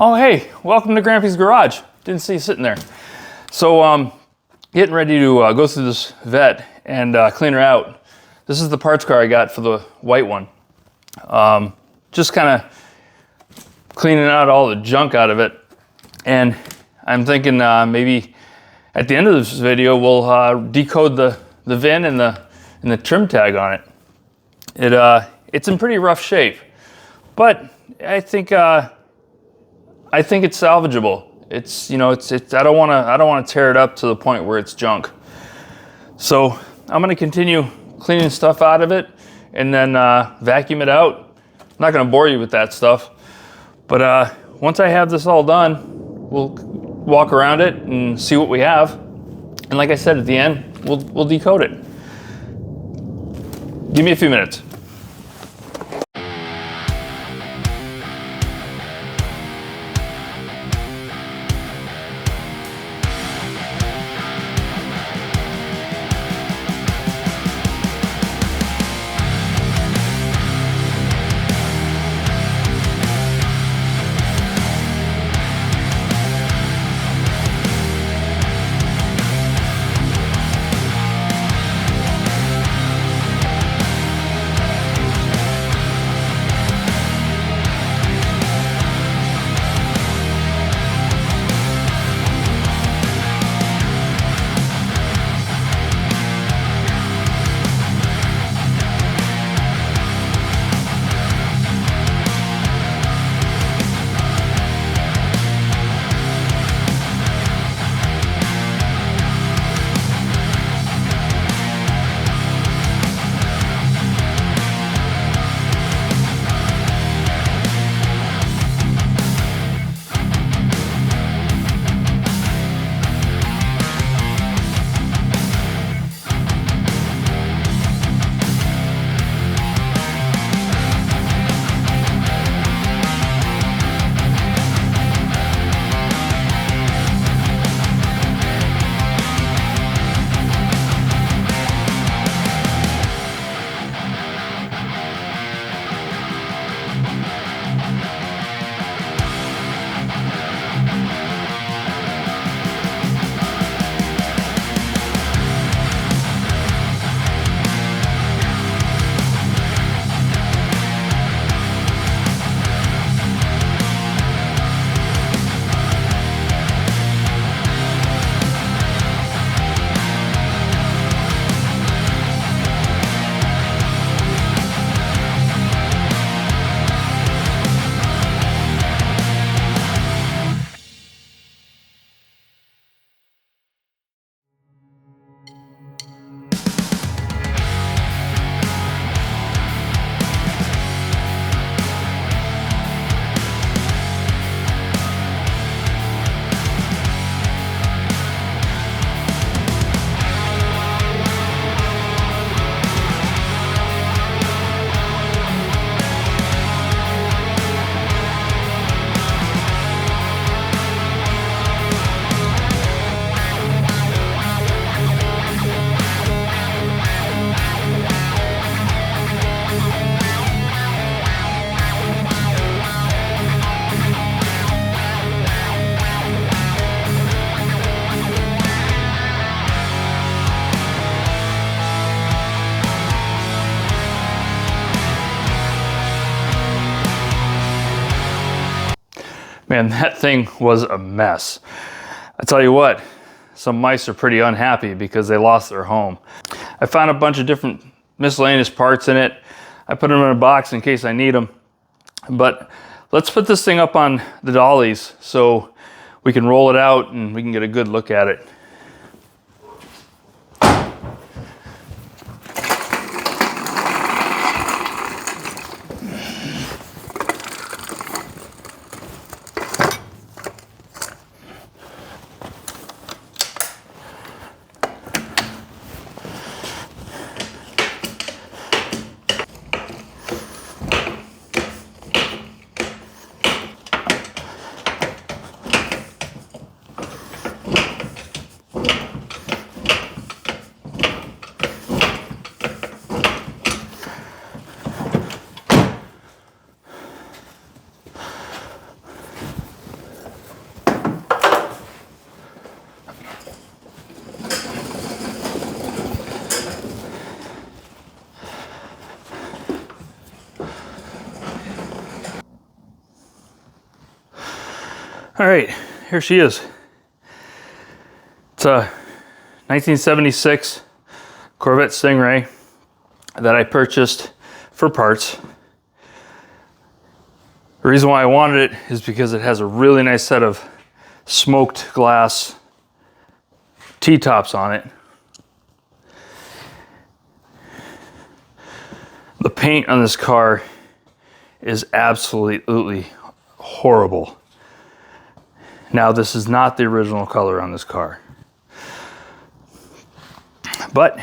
Oh, hey, welcome to Grampy's Garage. Didn't see you sitting there. So, getting ready to go through this vet and clean her out. This is the parts car I got for the white one. Just kind of cleaning out all the junk out of it. And I'm thinking maybe at the end of this video, we'll decode the VIN and the trim tag on it. It's in pretty rough shape, but I think it's salvageable. It's, you know, it's I don't want to tear it up to the point where it's junk. So I'm going to continue cleaning stuff out of it and then vacuum it out. I'm not going to bore you with that stuff, but once I have this all done, we'll walk around it and see what we have. And like I said, at the end, we'll decode it. Give me a few minutes. Man, that thing was a mess. I tell you what, some mice are pretty unhappy because they lost their home. I found a bunch of different miscellaneous parts in it. I put them in a box in case I need them. But let's put this thing up on the dollies so we can roll it out and we can get a good look at it. All right, here she is. It's a 1976 Corvette Stingray that I purchased for parts. The reason why I wanted it is because it has a really nice set of smoked glass T-tops on it. The paint on this car is absolutely horrible. Now, this is not the original color on this car, but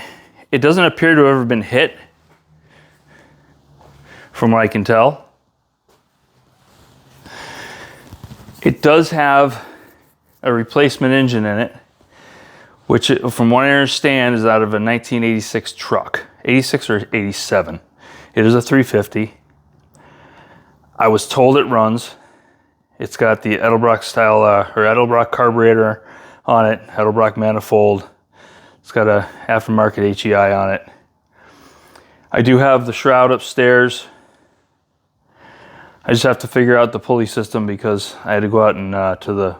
it doesn't appear to have ever been hit, from what I can tell. It does have a replacement engine in it, which, from what I understand, is out of a 1986 truck, 86 or 87. It is a 350. I was told it runs. It's got the Edelbrock style, or Edelbrock carburetor on it, Edelbrock manifold. It's got a aftermarket HEI on it. I do have the shroud upstairs. I just have to figure out the pulley system because I had to go out and to the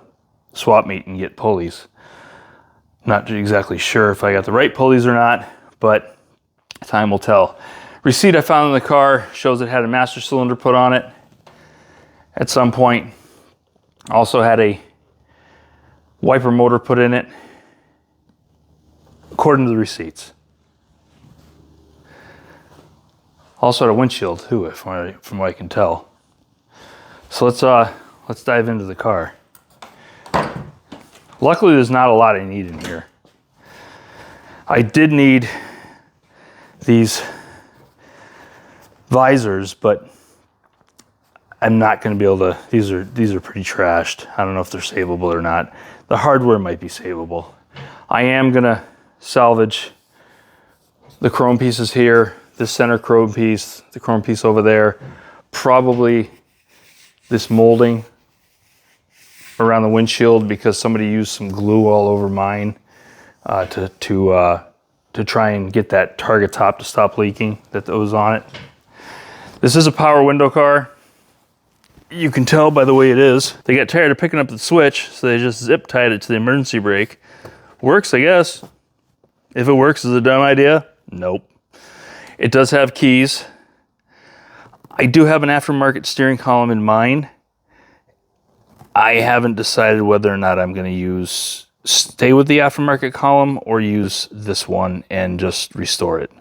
swap meet and get pulleys. Not exactly sure if I got the right pulleys or not, but time will tell. Receipt I found in the car shows it had a master cylinder put on it at some point. Also had a wiper motor put in it, according to the receipts. Also had a windshield too, from what I can tell. So let's dive into the car. Luckily, there's not a lot I need in here. I did need these visors, but I'm not going to be able to. These are pretty trashed. I don't know if they're savable or not. The hardware might be savable. I am going to salvage the chrome pieces here, this center chrome piece, the chrome piece over there, probably this molding around the windshield because somebody used some glue all over mine to try and get that target top to stop leaking that was on it. This is a power window car. You can tell by the way it is. They got tired of picking up the switch, so they just zip tied it to the emergency brake. Works, I guess. If it works, is it a dumb idea? Nope. It does have keys. I do have an aftermarket steering column in mind. I haven't decided whether or not I'm going to stay with the aftermarket column or use this one and just restore it.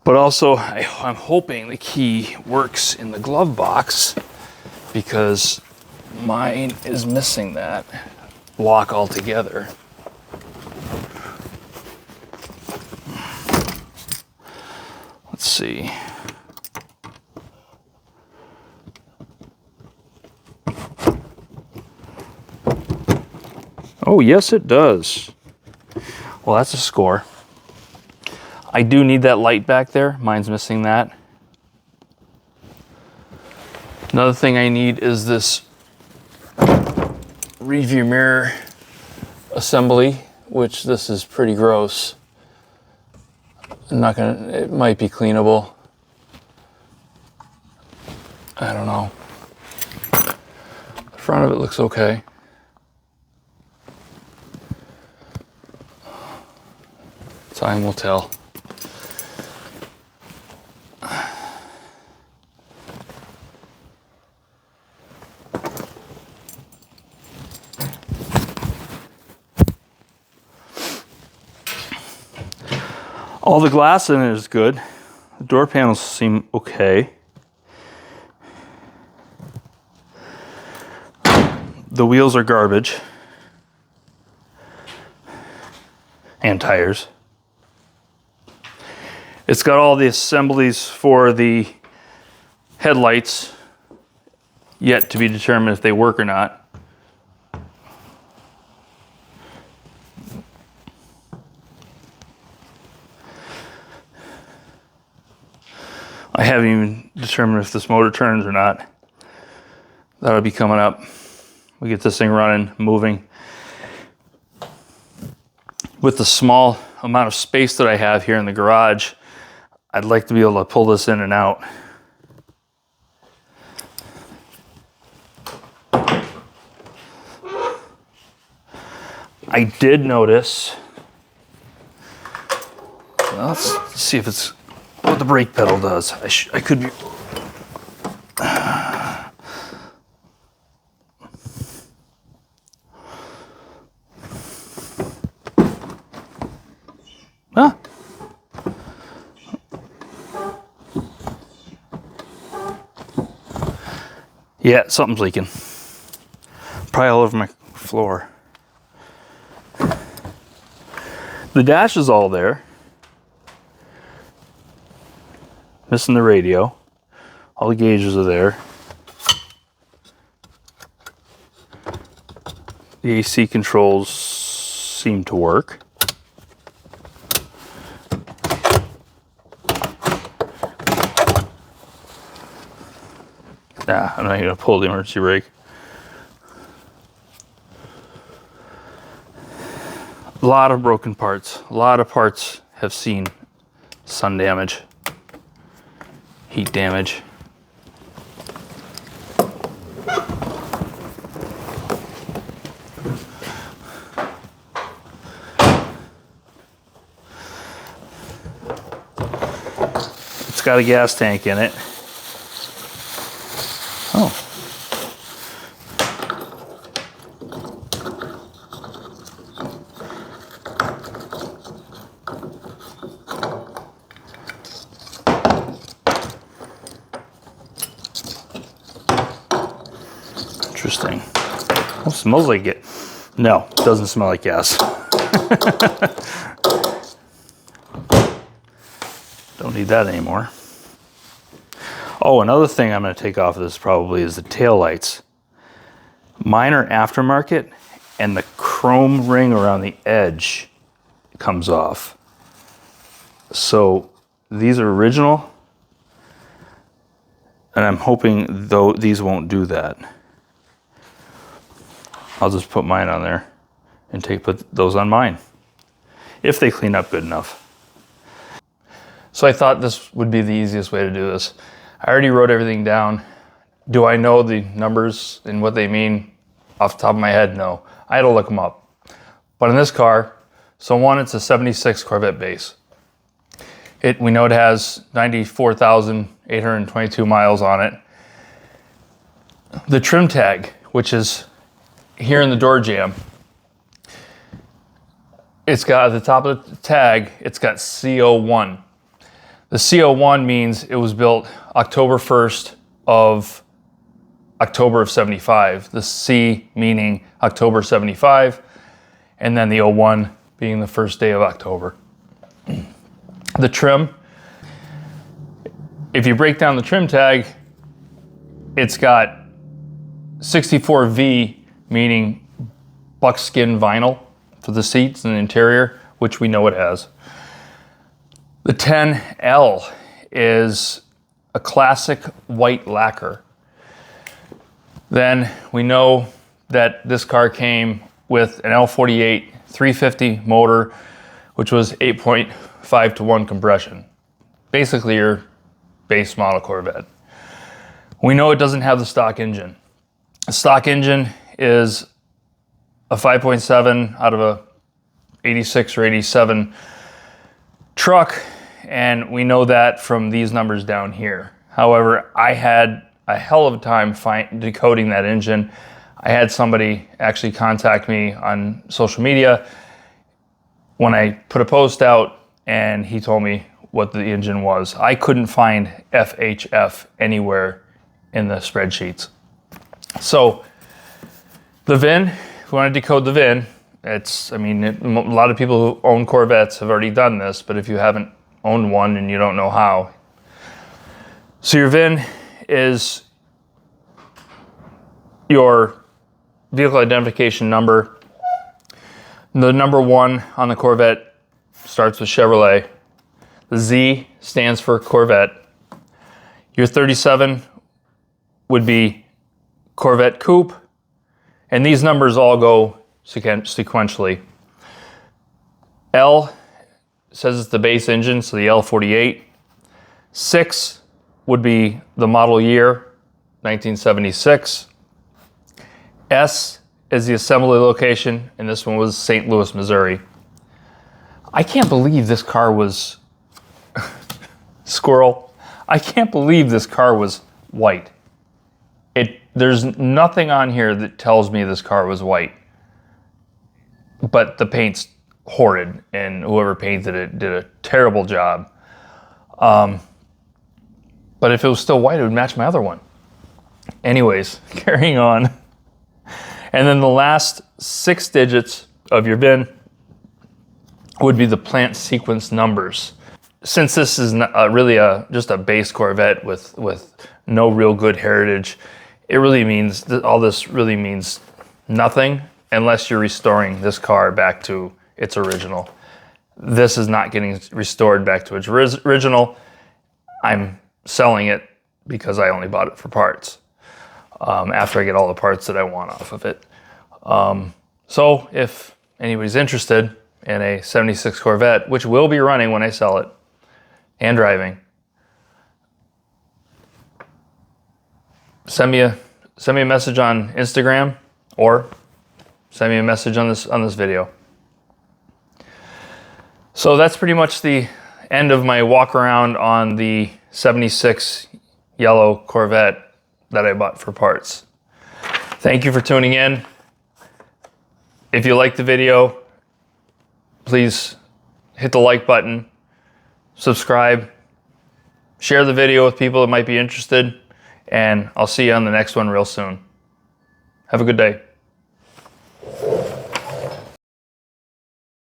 But also, I'm hoping the key works in the glove box because mine is missing that lock altogether. Let's see. Oh, yes, it does. Well, that's a score. I do need that light back there. Mine's missing that. Another thing I need is this review mirror assembly, which this is pretty gross. I'm not gonna, it might be cleanable. I don't know. The front of it looks okay. Time will tell. All the glass in it is good. The door panels seem okay. The wheels are garbage. And tires. It's got all the assemblies for the headlights, yet to be determined if they work or not. I haven't even determined if this motor turns or not. That'll be coming up. We get this thing running, moving. With the small amount of space that I have here in the garage, I'd like to be able to pull this in and out. I did notice, well, let's see if it's what the brake pedal does. I could be, huh? Yeah, something's leaking. Probably all over my floor. The dash is all there. Missing the radio. All the gauges are there. The AC controls seem to work. Nah, I'm not gonna pull the emergency brake. A lot of broken parts. A lot of parts have seen sun damage, heat damage. It's got a gas tank in it. Oh. Interesting. Oh, smells like it. No, it doesn't smell like gas. Don't need that anymore. Oh, another thing I'm going to take off of this probably is the tail lights. Mine are aftermarket, and the chrome ring around the edge comes off. So these are original, and I'm hoping though these won't do that. I'll just put mine on there and put those on mine if they clean up good enough. So I thought this would be the easiest way to do this. I already wrote everything down. Do I know the numbers and what they mean off the top of my head? No. I had to look them up. But in this car, so one, it's a 76 Corvette base. We know it has 94,822 miles on it. The trim tag, which is here in the door jamb, it's got at the top of the tag, it's got CO1. The CO1 means it was built October 1st of October of 75. The C meaning October 75, and then the 01 being the first day of October. The trim, if you break down the trim tag, it's got 64V, meaning buckskin vinyl for the seats and the interior, which we know it has. The 10L is a classic white lacquer. Then we know that this car came with an L48 350 motor, which was 8.5 to 1 compression. Basically your base model Corvette. We know it doesn't have the stock engine. The stock engine is a 5.7 out of a 86 or 87 truck, and we know that from these numbers down here. However, I had a hell of a time decoding that engine. I had somebody actually contact me on social media when I put a post out, and he told me what the engine was. I couldn't find FHF anywhere in the spreadsheets. So the VIN, if you want to decode the VIN, a lot of people who own Corvettes have already done this, but if you haven't owned one and you don't know how. So your VIN is your vehicle identification number. The number 1 on the Corvette starts with Chevrolet. The Z stands for Corvette. Your 37 would be Corvette Coupe, and these numbers all go sequentially. L says it's the base engine, so the L48. 6 would be the model year, 1976. S is the assembly location, and this one was St. Louis, Missouri. I can't believe this car was squirrel. I can't believe this car was white. There's nothing on here that tells me this car was white, but the paint's horrid, and whoever painted it did a terrible job. But if it was still white, it would match my other one. Anyways, carrying on. And then the last 6 digits of your VIN would be the plant sequence numbers. Since this is not, really just a base Corvette with no real good heritage, it really means, all this really means nothing unless you're restoring this car back to its original. This is not getting restored back to its original. I'm selling it because I only bought it for parts. After I get all the parts that I want off of it. So if anybody's interested in a 76 Corvette, which will be running when I sell it, and driving, send me a message on Instagram, or send me a message on this video. So that's pretty much the end of my walk around on the 76 yellow Corvette that I bought for parts. Thank you for tuning in. If you liked the video, please hit the like button, subscribe, share the video with people that might be interested, and I'll see you on the next one real soon. Have a good day.